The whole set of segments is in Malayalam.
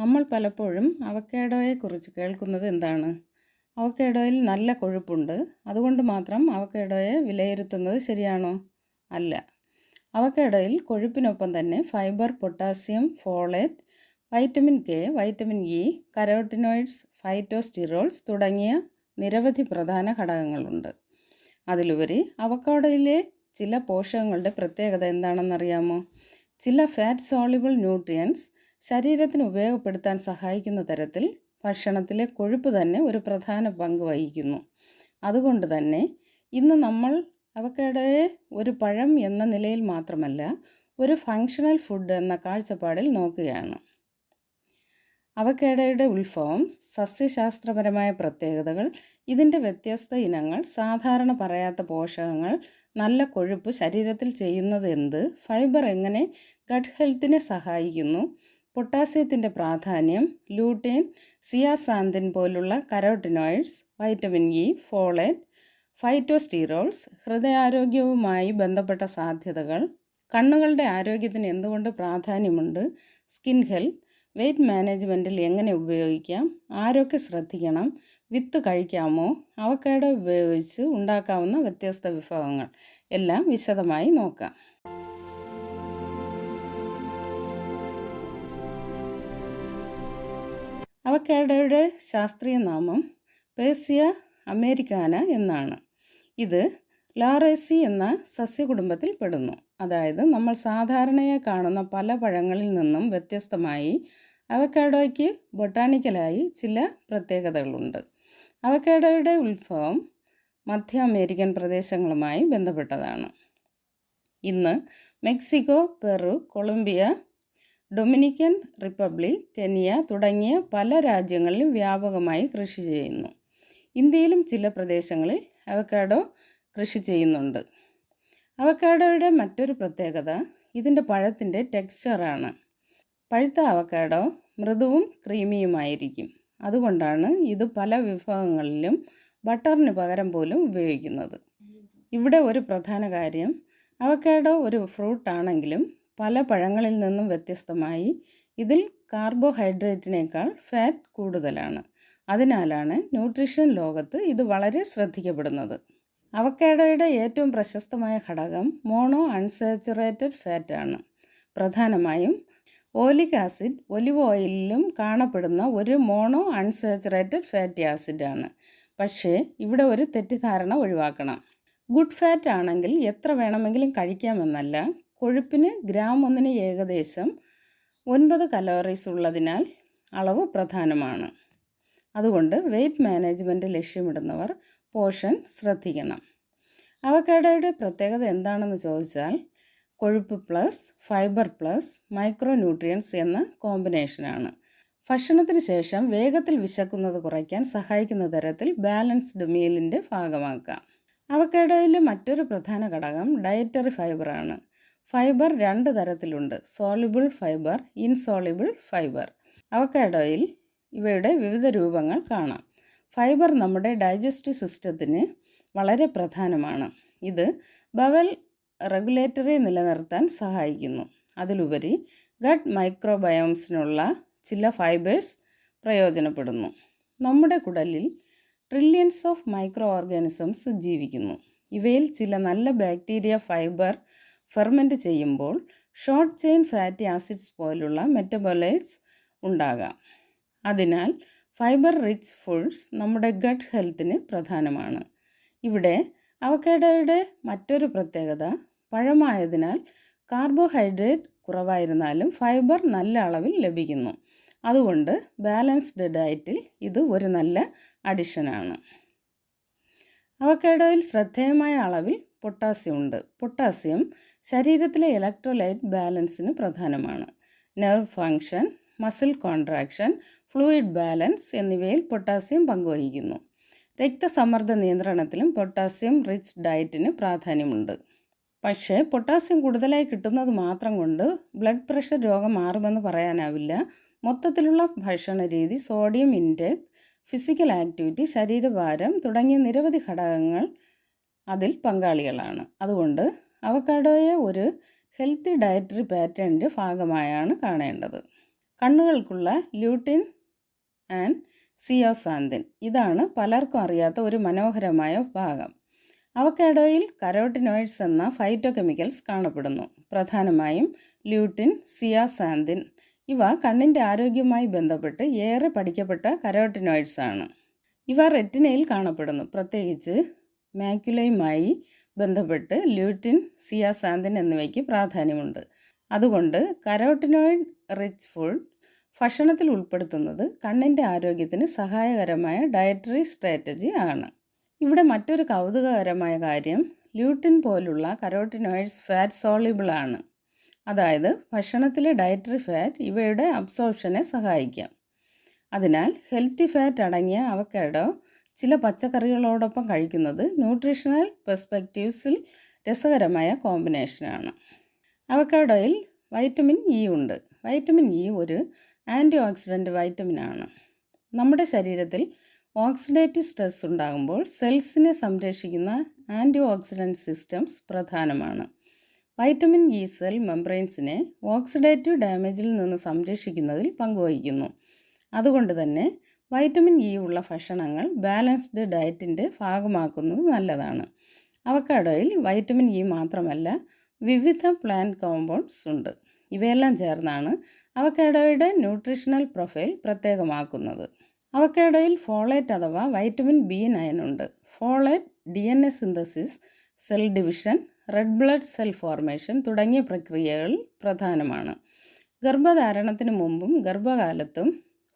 നമ്മൾ പലപ്പോഴും അവക്കാഡോയെക്കുറിച്ച് കേൾക്കുന്നത് എന്താണ്? അവക്കാഡോയിൽ നല്ല കൊഴുപ്പുണ്ട്, അതുകൊണ്ട് മാത്രം അവക്കാഡോയെ വിലയിരുത്തുന്നത് ശരിയാണോ? അല്ല. അവക്കാഡോയിൽ കൊഴുപ്പിനൊപ്പം തന്നെ fibre, potassium, folate, vitamin K, vitamin E, carotenoids, phytosterols തുടങ്ങിയ നിരവധി പ്രധാന ഘടകങ്ങളുണ്ട്. അതിലുപരി അവക്കാഡോയിലെ ചില പോഷകങ്ങളുടെ പ്രത്യേകത എന്താണെന്നറിയാമോ? ചില ഫാറ്റ് സോളിബിൾ ന്യൂട്രിയൻസ് ശരീരത്തിന് ഉപയോഗപ്പെടുത്താൻ സഹായിക്കുന്ന തരത്തിൽ ഭക്ഷണത്തിലെ കൊഴുപ്പ് തന്നെ ഒരു പ്രധാന പങ്ക് വഹിക്കുന്നു. അതുകൊണ്ട് തന്നെ ഇന്ന് നമ്മൾ അവക്കാഡോയെ ഒരു പഴം എന്ന നിലയിൽ മാത്രമല്ല, ഒരു ഫങ്ഷണൽ ഫുഡ് എന്ന കാഴ്ചപ്പാടിൽ നോക്കുകയാണ്. അവക്കാഡോയുടെ ഉത്ഭവം, സസ്യശാസ്ത്രപരമായ പ്രത്യേകതകൾ, ഇതിൻ്റെ വ്യത്യസ്ത ഇനങ്ങൾ, സാധാരണ പറയാത്ത പോഷകങ്ങൾ, നല്ല കൊഴുപ്പ് ശരീരത്തിൽ ചെയ്യുന്നത് എന്ത്, ഫൈബർ എങ്ങനെ ഗട്ട് ഹെൽത്തിനെ സഹായിക്കുന്നു, പൊട്ടാസ്യത്തിൻ്റെ പ്രാധാന്യം, ലൂട്ടീൻ, സിയാസാന്തിൻ പോലുള്ള കരോട്ടിനോയിഡ്സ്, വൈറ്റമിൻ ഇ, ഫോളേറ്റ്, ഫൈറ്റോസ്റ്റിറോൾസ്, ഹൃദയാരോഗ്യവുമായി ബന്ധപ്പെട്ട സാധ്യതകൾ, കണ്ണുകളുടെ ആരോഗ്യത്തിന് എന്തുകൊണ്ട് പ്രാധാന്യമുണ്ട്, സ്കിൻ ഹെൽത്ത്, വെയ്റ്റ് മാനേജ്മെൻറ്റിൽ എങ്ങനെ ഉപയോഗിക്കാം, ആരൊക്കെ ശ്രദ്ധിക്കണം, വിത്ത് കഴിക്കാമോ, അവക്കാഡോ ഉപയോഗിച്ച് ഉണ്ടാക്കാവുന്ന വ്യത്യസ്ത വിഭവങ്ങൾ എല്ലാം വിശദമായി നോക്കാം. അവക്കാഡോയുടെ ശാസ്ത്രീയ നാമം പേർസിയ അമേരിക്കാന എന്നാണ്. ഇത് ലാറേസി എന്ന സസ്യകുടുംബത്തിൽ പെടുന്നു. അതായത് നമ്മൾ സാധാരണയായി കാണുന്ന പല പഴങ്ങളിൽ നിന്നും വ്യത്യസ്തമായി അവക്കാഡോയ്ക്ക് ബൊട്ടാണിക്കലായി ചില പ്രത്യേകതകളുണ്ട്. അവക്കാഡോയുടെ ഉത്ഭവം മധ്യ അമേരിക്കൻ പ്രദേശങ്ങളുമായി ബന്ധപ്പെട്ടതാണ്. ഇന്ന് Mexico, Peru, Colombia, Dominican Republic, Kenya തുടങ്ങിയ പല രാജ്യങ്ങളിലും വ്യാപകമായി കൃഷി ചെയ്യുന്നു. ഇന്ത്യയിലും ചില പ്രദേശങ്ങളിൽ അവക്കാഡോ കൃഷി ചെയ്യുന്നുണ്ട്. അവക്കാഡോയുടെ മറ്റൊരു പ്രത്യേകത ഇതിൻ്റെ പഴത്തിൻ്റെ ടെക്സ്ചറാണ്. പഴുത്ത അവക്കാഡോ മൃദുവും ക്രീമിയുമായിരിക്കും. അതുകൊണ്ടാണ് ഇത് പല വിഭവങ്ങളിലും ബട്ടറിന് പകരം പോലും ഉപയോഗിക്കുന്നത്. ഇവിടെ ഒരു പ്രധാന കാര്യം, അവക്കാഡോ ഒരു ഫ്രൂട്ട് ആണെങ്കിലും പല പഴങ്ങളിൽ നിന്നും വ്യത്യസ്തമായി ഇതിൽ കാർബോഹൈഡ്രേറ്റിനേക്കാൾ ഫാറ്റ് കൂടുതലാണ്. അതിനാലാണ് ന്യൂട്രീഷൻ ലോകത്ത് ഇത് വളരെ ശ്രദ്ധിക്കപ്പെടുന്നത്. അവക്കാഡോയുടെ ഏറ്റവും പ്രശസ്തമായ ഘടകം മോണോ അൺസാച്ചുറേറ്റഡ് ഫാറ്റ് ആണ്. പ്രധാനമായും ഓലിക് ആസിഡ് ഒലിവ് ഓയിലിലും കാണപ്പെടുന്ന ഒരു മോണോ അൺസാച്ചുറേറ്റഡ് ഫാറ്റി ആസിഡാണ്. പക്ഷേ ഇവിടെ ഒരു തെറ്റിദ്ധാരണ ഒഴിവാക്കണം. ഗുഡ് ഫാറ്റ് ആണെങ്കിൽ എത്ര വേണമെങ്കിലും കഴിക്കാമെന്നല്ല, കൊഴുപ്പിന് ഗ്രാം ഒന്നിന് ഏകദേശം 9 കലോറീസ് ഉള്ളതിനാൽ അളവ് പ്രധാനമാണ്. അതുകൊണ്ട് വെയ്റ്റ് മാനേജ്മെൻറ്റ് ലക്ഷ്യമിടുന്നവർ പോഷൻ ശ്രദ്ധിക്കണം. അവക്കാഡോയുടെ പ്രത്യേകത എന്താണെന്ന് ചോദിച്ചാൽ, കൊഴുപ്പ് plus fibre plus micro nutrients എന്ന കോമ്പിനേഷനാണ്. ഭക്ഷണത്തിന് ശേഷം വേഗത്തിൽ വിശക്കുന്നത് കുറയ്ക്കാൻ സഹായിക്കുന്ന തരത്തിൽ ബാലൻസ്ഡ് മീലിൻ്റെ ഭാഗമാക്കാം. അവക്കാഡോയിലെ മറ്റൊരു പ്രധാന ഘടകം ഡയറ്ററി ഫൈബറാണ്. ഫൈബർ 2 തരത്തിലുണ്ട്: സോളിബിൾ ഫൈബർ, ഇൻസോളിബിൾ ഫൈബർ. അവക്കാഡോയിൽ ഇവയുടെ വിവിധ രൂപങ്ങൾ കാണാം. ഫൈബർ നമ്മുടെ ഡൈജസ്റ്റീവ് സിസ്റ്റത്തിന് വളരെ പ്രധാനമാണ്. ഇത് ബവൽ റെഗുലേറ്ററി നിലനിർത്താൻ സഹായിക്കുന്നു. അതിലുപരി ഗട്ട് മൈക്രോബയോംസിനുള്ള ചില ഫൈബേഴ്സ് പ്രയോജനപ്പെടുന്നു. നമ്മുടെ കുടലിൽ ട്രില്യൺസ് ഓഫ് മൈക്രോ ഓർഗാനിസംസ് ജീവിക്കുന്നു. ഇവയിൽ ചില നല്ല ബാക്ടീരിയ ഫൈബർ ഫെർമെൻറ്റ് ചെയ്യുമ്പോൾ ഷോർട്ട് ചെയിൻ ഫാറ്റി ആസിഡ്സ് പോലുള്ള മെറ്റബോലൈറ്റ്സ് ഉണ്ടാകാം. അതിനാൽ ഫൈബർ റിച്ച് ഫുഡ്സ് നമ്മുടെ ഗട്ട് ഹെൽത്തിന് പ്രധാനമാണ്. ഇവിടെ അവക്കാഡോയുടെ മറ്റൊരു പ്രത്യേകത, പഴമായതിനാൽ കാർബോഹൈഡ്രേറ്റ് കുറവായിരുന്നാലും ഫൈബർ നല്ല അളവിൽ ലഭിക്കുന്നു. അതുകൊണ്ട് ബാലൻസ്ഡ് ഡയറ്റിൽ ഇത് ഒരു നല്ല അഡിഷനാണ്. അവക്കാഡോയിൽ ശ്രദ്ധേയമായ അളവിൽ പൊട്ടാസ്യം ഉണ്ട്. പൊട്ടാസ്യം ശരീരത്തിലെ ഇലക്ട്രോലൈറ്റ് ബാലൻസിന് പ്രധാനമാണ്. Nerve function, muscle contraction, fluid balance എന്നിവയിൽ പൊട്ടാസ്യം പങ്കുവഹിക്കുന്നു. രക്തസമ്മർദ്ദ നിയന്ത്രണത്തിലും പൊട്ടാസ്യം റിച്ച് ഡയറ്റിന് പ്രാധാന്യമുണ്ട്. പക്ഷേ പൊട്ടാസ്യം കൂടുതലായി കിട്ടുന്നത് മാത്രം കൊണ്ട് ബ്ലഡ് പ്രഷർ രോഗം മാറുമെന്ന് പറയാനാവില്ല. മൊത്തത്തിലുള്ള ഭക്ഷണ രീതി, സോഡിയം ഇൻടേക്ക്, ഫിസിക്കൽ ആക്ടിവിറ്റി, ശരീരഭാരം തുടങ്ങിയ നിരവധി ഘടകങ്ങൾ അതിൽ പങ്കാളികളാണ്. അതുകൊണ്ട് അവക്കാഡോയെ ഒരു ഹെൽത്തി ഡയറ്ററി പാറ്റേണിൻ്റെ ഭാഗമായാണ് കാണേണ്ടത്. കണ്ണുകൾക്കുള്ള ല്യൂട്ടിൻ ആൻഡ് സിയോസാന്തിൻ. ഇതാണ് പലർക്കും അറിയാത്ത ഒരു മനോഹരമായ ഭാഗം. അവക്കാഡോയിൽ കരോട്ടിനോയിഡ്സ് എന്ന ഫൈറ്റോ കെമിക്കൽസ് കാണപ്പെടുന്നു. പ്രധാനമായും ല്യൂട്ടിൻ, സിയാസാന്തിൻ. ഇവ കണ്ണിൻ്റെ ആരോഗ്യവുമായി ബന്ധപ്പെട്ട് ഏറെ പഠിക്കപ്പെട്ട കരോട്ടിനോയിഡ്സ് ആണ്. ഇവ റെറ്റിനയിൽ കാണപ്പെടുന്നു. പ്രത്യേകിച്ച് മാക്യുലയുമായി ബന്ധപ്പെട്ട് ല്യൂട്ടിൻ, സിയാസാന്തിൻ എന്നിവയ്ക്ക് പ്രാധാന്യമുണ്ട്. അതുകൊണ്ട് കരോട്ടിനോയിഡ് റിച്ച് ഫുഡ് ഭക്ഷണത്തിൽ ഉൾപ്പെടുത്തുന്നത് കണ്ണിൻ്റെ ആരോഗ്യത്തിന് സഹായകരമായ ഡയറ്ററി സ്ട്രാറ്റജി ആണ്. ഇവിടെ മറ്റൊരു കൗതുകകരമായ കാര്യം, ല്യൂട്ടിൻ പോലുള്ള കരോട്ടിനോയിഡ്സ് ഫാറ്റ് സോളിബിൾ ആണ്. അതായത് ഭക്ഷണത്തിലെ ഡയറ്ററി ഫാറ്റ് ഇവയുടെ അബ്സോർപ്ഷനെ സഹായിക്കാം. അതിനാൽ ഹെൽത്തി ഫാറ്റ് അടങ്ങിയ അവക്കാഡോ ചില പച്ചക്കറികളോടൊപ്പം കഴിക്കുന്നത് ന്യൂട്രീഷണൽ പെർസ്പെക്റ്റീവ്സിൽ രസകരമായ കോമ്പിനേഷനാണ്. അവക്കാഡോയിൽ വൈറ്റമിൻ ഇ ഉണ്ട്. വൈറ്റമിൻ ഇ ഒരു ആൻറ്റി ഓക്സിഡൻറ്റ് വൈറ്റമിനാണ്. നമ്മുടെ ശരീരത്തിൽ ഓക്സിഡേറ്റീവ് സ്ട്രെസ് ഉണ്ടാകുമ്പോൾ സെൽസിനെ സംരക്ഷിക്കുന്ന ആൻറ്റി ഓക്സിഡൻറ്റ് സിസ്റ്റംസ് പ്രധാനമാണ്. വൈറ്റമിൻ ഇ സെൽ മെംബ്രെയിൻസിനെ ഓക്സിഡേറ്റീവ് ഡാമേജിൽ നിന്ന് സംരക്ഷിക്കുന്നതിൽ പങ്കുവഹിക്കുന്നു. അതുകൊണ്ട് തന്നെ വൈറ്റമിൻ ഇ ഉള്ള ഭക്ഷണങ്ങൾ ബാലൻസ്ഡ് ഡയറ്റിൻ്റെ ഭാഗമാക്കുന്നത് നല്ലതാണ്. അവക്കാഡോയിൽ വൈറ്റമിൻ ഇ മാത്രമല്ല, വിവിധ പ്ലാന്റ് കോമ്പൗണ്ട്സ് ഉണ്ട്. ഇവയെല്ലാം ചേർന്നാണ് അവക്കാഡോയുടെ ന്യൂട്രീഷണൽ പ്രൊഫൈൽ പ്രത്യേകമാക്കുന്നത്. അവക്കാഡോയിൽ ഫോളേറ്റ് അഥവാ വൈറ്റമിൻ B9 ഉണ്ട്. Folate DNA synthesis, cell division, red blood cell formation തുടങ്ങിയ പ്രക്രിയകൾ പ്രധാനമാണ്. ഗർഭധാരണത്തിന് മുമ്പും ഗർഭകാലത്തും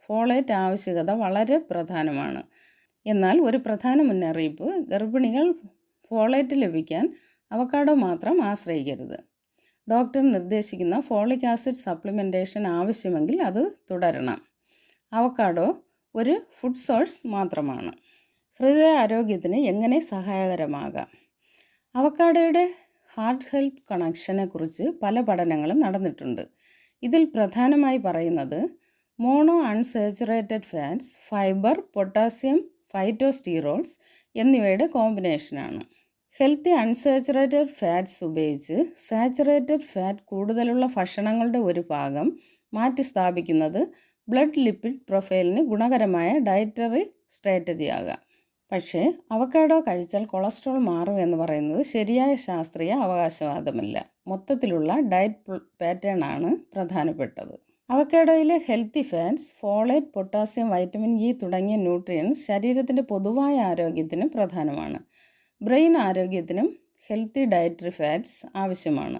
ഫോളേറ്റ് ആവശ്യകത വളരെ പ്രധാനമാണ്. എന്നാൽ ഒരു പ്രധാന മുന്നറിയിപ്പ്, ഗർഭിണികൾ ഫോളേറ്റ് ലഭിക്കാൻ അവക്കാഡോ മാത്രം ആശ്രയിക്കരുത്. ഡോക്ടർ നിർദ്ദേശിക്കുന്ന ഫോളിക് ആസിഡ് സപ്ലിമെൻറ്റേഷൻ ആവശ്യമെങ്കിൽ അത് തുടരണം. അവക്കാഡോ ഒരു ഫുഡ് സോഴ്സ് മാത്രമാണ്. ഹൃദയ ആരോഗ്യത്തിന് എങ്ങനെ സഹായകരമാകാം? അവക്കാഡോയുടെ ഹാർട്ട് ഹെൽത്ത് കണക്ഷനെ കുറിച്ച് പല പഠനങ്ങളും നടന്നിട്ടുണ്ട്. ഇതിൽ പ്രധാനമായി പറയുന്നത് mono unsaturated fats, fibre, potassium, phytosterols എന്നിവയുടെ കോമ്പിനേഷനാണ്. ഹെൽത്തി അൺസാച്ചുറേറ്റഡ് ഫാറ്റ്സ് ഉപയോഗിച്ച് സാച്ചുറേറ്റഡ് ഫാറ്റ് കൂടുതലുള്ള ഭക്ഷണങ്ങളുടെ ഒരു ഭാഗം മാറ്റി സ്ഥാപിക്കുന്നത് ബ്ലഡ് ലിപ്പിഡ് പ്രൊഫൈലിന് ഗുണകരമായ ഡയറ്ററി സ്ട്രാറ്റജിയാകാം. പക്ഷേ അവക്കാഡോ കഴിച്ചാൽ കൊളസ്ട്രോൾ മാറും എന്ന് പറയുന്നത് ശരിയായ ശാസ്ത്രീയ അവകാശവാദമല്ല. മൊത്തത്തിലുള്ള ഡയറ്റ് പാറ്റേൺ ആണ് പ്രധാനപ്പെട്ടത്. അവക്കാഡോയിലെ healthy fats, folate, potassium, vitamin E തുടങ്ങിയ ന്യൂട്രിയൻസ് ശരീരത്തിൻ്റെ പൊതുവായ ആരോഗ്യത്തിന് പ്രധാനമാണ്. ബ്രെയിൻ ആരോഗ്യത്തിനും ഹെൽത്തി ഡയറ്ററി ഫാറ്റ്സ് ആവശ്യമാണ്.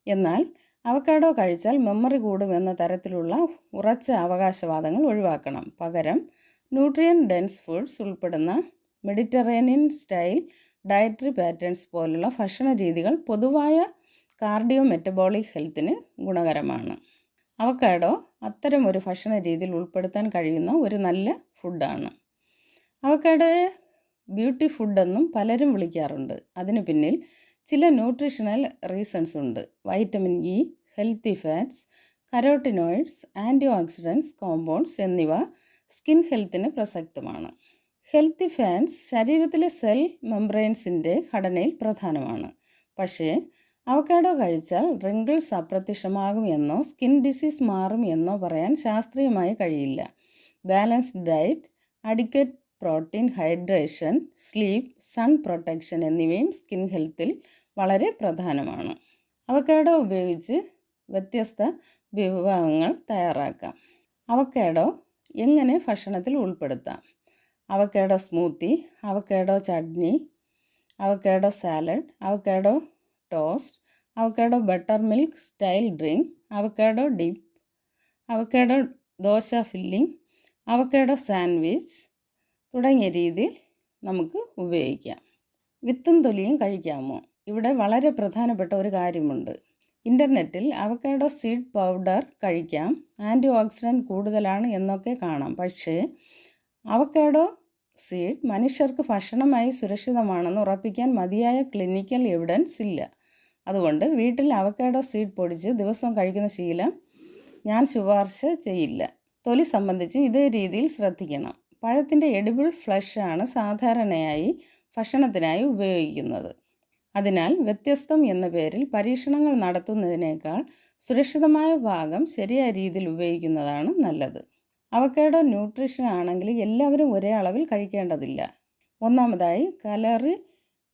എന്നാൽ അവക്കാഡോ കഴിച്ചാൽ മെമ്മറി കൂടുമെന്ന തരത്തിലുള്ള ഉറച്ച അവകാശവാദങ്ങൾ ഒഴിവാക്കണം. പകരം ന്യൂട്രിയൻ ഡെൻസ് ഫുഡ്സ് ഉൾപ്പെടുന്ന മെഡിറ്ററേനിയൻ സ്റ്റൈൽ ഡയറ്ററി പാറ്റേൺസ് പോലുള്ള ഭക്ഷണ രീതികൾ പൊതുവായ കാർഡിയോ മെറ്റബോളിക് ഹെൽത്തിന് ഗുണകരമാണ്. അവക്കാഡോ അത്തരം ഒരു ഭക്ഷണ രീതിയിൽ ഉൾപ്പെടുത്താൻ കഴിയുന്ന ഒരു നല്ല ഫുഡാണ്. അവക്കാഡോയെ ബ്യൂട്ടി ഫുഡെന്നും പലരും വിളിക്കാറുണ്ട്. അതിനു പിന്നിൽ ചില ന്യൂട്രീഷണൽ റീസൺസ് ഉണ്ട്. Vitamin E, healthy fats, carotenoids, antioxidants compounds എന്നിവ സ്കിൻ ഹെൽത്തിന് പ്രസക്തമാണ്. ഹെൽത്തി ഫാറ്റ്സ് ശരീരത്തിലെ സെൽ മെംബ്രെയിൻസിൻ്റെ ഘടനയിൽ പ്രധാനമാണ്. പക്ഷേ അവക്കാഡോ കഴിച്ചാൽ റിങ്കിൾസ് അപ്രത്യക്ഷമാകും എന്നോ സ്കിൻ ഡിസീസ് മാറും എന്നോ പറയാൻ ശാസ്ത്രീയമായി കഴിയില്ല. Balanced diet, adequate protein, hydration, sleep, sun protection എന്നിവയും സ്കിൻ ഹെൽത്തിൽ വളരെ പ്രധാനമാണ്. അവക്കാഡോ ഉപയോഗിച്ച് വ്യത്യസ്ത വിഭവങ്ങൾ തയ്യാറാക്കാം. അവക്കാഡോ എങ്ങനെ ഭക്ഷണത്തിൽ ഉൾപ്പെടുത്താം? Avocado smoothie, avocado chutney, avocado salad, avocado toast, avocado butter milk style drink, avocado dip, avocado dosa filling, avocado sandwich തുടങ്ങിയ രീതിയിൽ നമുക്ക് ഉപയോഗിക്കാം. വിത്തും തൊലിയും കഴിക്കാമോ? ഇവിടെ വളരെ പ്രധാനപ്പെട്ട ഒരു കാര്യമുണ്ട്. ഇൻ്റർനെറ്റിൽ അവക്കാഡോ സീഡ് പൗഡർ കഴിക്കാം, ആൻറ്റി ഓക്സിഡൻറ്റ് കൂടുതലാണ് എന്നൊക്കെ കാണാം. പക്ഷേ അവക്കാഡോ സീഡ് മനുഷ്യർക്ക് ഭക്ഷണമായി സുരക്ഷിതമാണെന്ന് ഉറപ്പിക്കാൻ മതിയായ ക്ലിനിക്കൽ എവിഡൻസ് ഇല്ല. അതുകൊണ്ട് വീട്ടിൽ അവക്കാഡോ സീഡ് പൊടിച്ച് ദിവസവും കഴിക്കുന്ന ശീലം ഞാൻ ശുപാർശ ചെയ്യില്ല. തൊലി സംബന്ധിച്ച് ഇതേ രീതിയിൽ ശ്രദ്ധിക്കണം. പഴത്തിൻ്റെ എഡിബിൾ ഫ്ലഷ് ആണ് സാധാരണയായി ഭക്ഷണത്തിനായി ഉപയോഗിക്കുന്നത്. അതിനാൽ വ്യത്യസ്തം എന്ന പേരിൽ പരീക്ഷണങ്ങൾ നടത്തുന്നതിനേക്കാൾ സുരക്ഷിതമായ ഭാഗം ശരിയായ രീതിയിൽ ഉപയോഗിക്കുന്നതാണ് നല്ലത്. അവക്കാഡോ ന്യൂട്രീഷൻ ആണെങ്കിൽ എല്ലാവരും ഒരേ അളവിൽ കഴിക്കേണ്ടതില്ല. ഒന്നാമതായി കലറി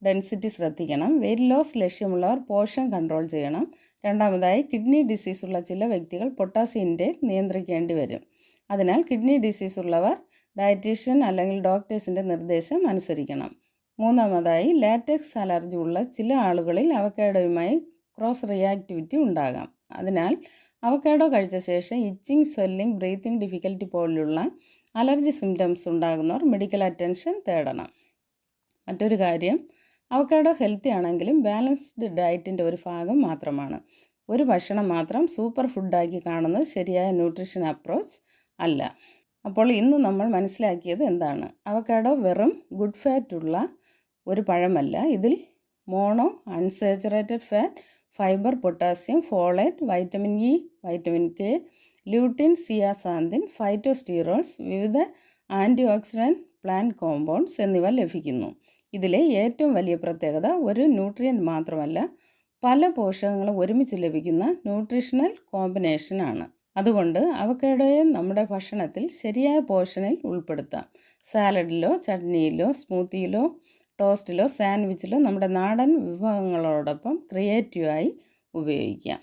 ഡെൻസിറ്റി ശ്രദ്ധിക്കണം. വെയിറ്റ് ലോസ് ലക്ഷ്യമുള്ളവർ പോഷൻ കൺട്രോൾ ചെയ്യണം. രണ്ടാമതായി കിഡ്നി ഡിസീസ് ഉള്ള ചില വ്യക്തികൾ പൊട്ടാസ്യം ഇൻടേക്ക് നിയന്ത്രിക്കേണ്ടി വരും. അതിനാൽ കിഡ്നി ഡിസീസ് ഉള്ളവർ ഡയറ്റീഷ്യൻ അല്ലെങ്കിൽ ഡോക്ടേഴ്സിൻ്റെ നിർദ്ദേശം അനുസരിക്കണം. മൂന്നാമതായി ലാറ്റക്സ് അലർജി ഉള്ള ചില ആളുകളിൽ അവക്കാഡോയുമായി ക്രോസ് റിയാക്ടിവിറ്റി ഉണ്ടാകാം. അതിനാൽ അവക്കാഡോ കഴിച്ച ശേഷം ഇച്ചിങ്, സ്വെല്ലിംഗ്, ബ്രീത്തിങ് ഡിഫിക്കൽറ്റി പോലുള്ള അലർജി സിംറ്റംസ് ഉണ്ടാകുന്നവർ മെഡിക്കൽ അറ്റൻഷൻ തേടണം. മറ്റൊരു കാര്യം, അവക്കാഡോ ഹെൽത്തി ആണെങ്കിലും ബാലൻസ്ഡ് ഡയറ്റിൻ്റെ ഒരു ഭാഗം മാത്രമാണ്. ഒരു ഭക്ഷണം മാത്രം സൂപ്പർ ഫുഡാക്കി കാണുന്നത് ശരിയായ ന്യൂട്രീഷൻ അപ്രോച്ച് അല്ല. അപ്പോൾ ഇന്ന് നമ്മൾ മനസ്സിലാക്കിയത് എന്താണ്? അവക്കാഡോ വെറും ഗുഡ് ഫാറ്റ് ഉള്ള ഒരു പഴമല്ല. ഇതിൽ mono unsaturated fat, fibre, potassium, folate, vitamin E, vitamin K, lutein, zeaxanthin, phytosterols, വിവിധ ആൻറ്റി ഓക്സിഡൻറ്റ്, പ്ലാന്റ് കോമ്പൗണ്ട്സ് എന്നിവ ലഭിക്കുന്നു. ഇതിലെ ഏറ്റവും വലിയ പ്രത്യേകത ഒരു ന്യൂട്രിയൻ്റ് മാത്രമല്ല, പല പോഷകങ്ങളും ഒരുമിച്ച് ലഭിക്കുന്ന ന്യൂട്രീഷണൽ കോമ്പിനേഷനാണ്. അതുകൊണ്ട് അവക്കാഡോയെ നമ്മുടെ ഭക്ഷണത്തിൽ ശരിയായ പോർഷനിൽ ഉൾപ്പെടുത്താം. സാലഡിലോ, ചട്നിയിലോ, സ്മൂത്തിയിലോ, ടോസ്റ്റിലോ, സാൻഡ്വിച്ചിലോ നമ്മുടെ നാടൻ വിഭവങ്ങളോടൊപ്പം ക്രിയേറ്റീവായി ഉപയോഗിക്കാം.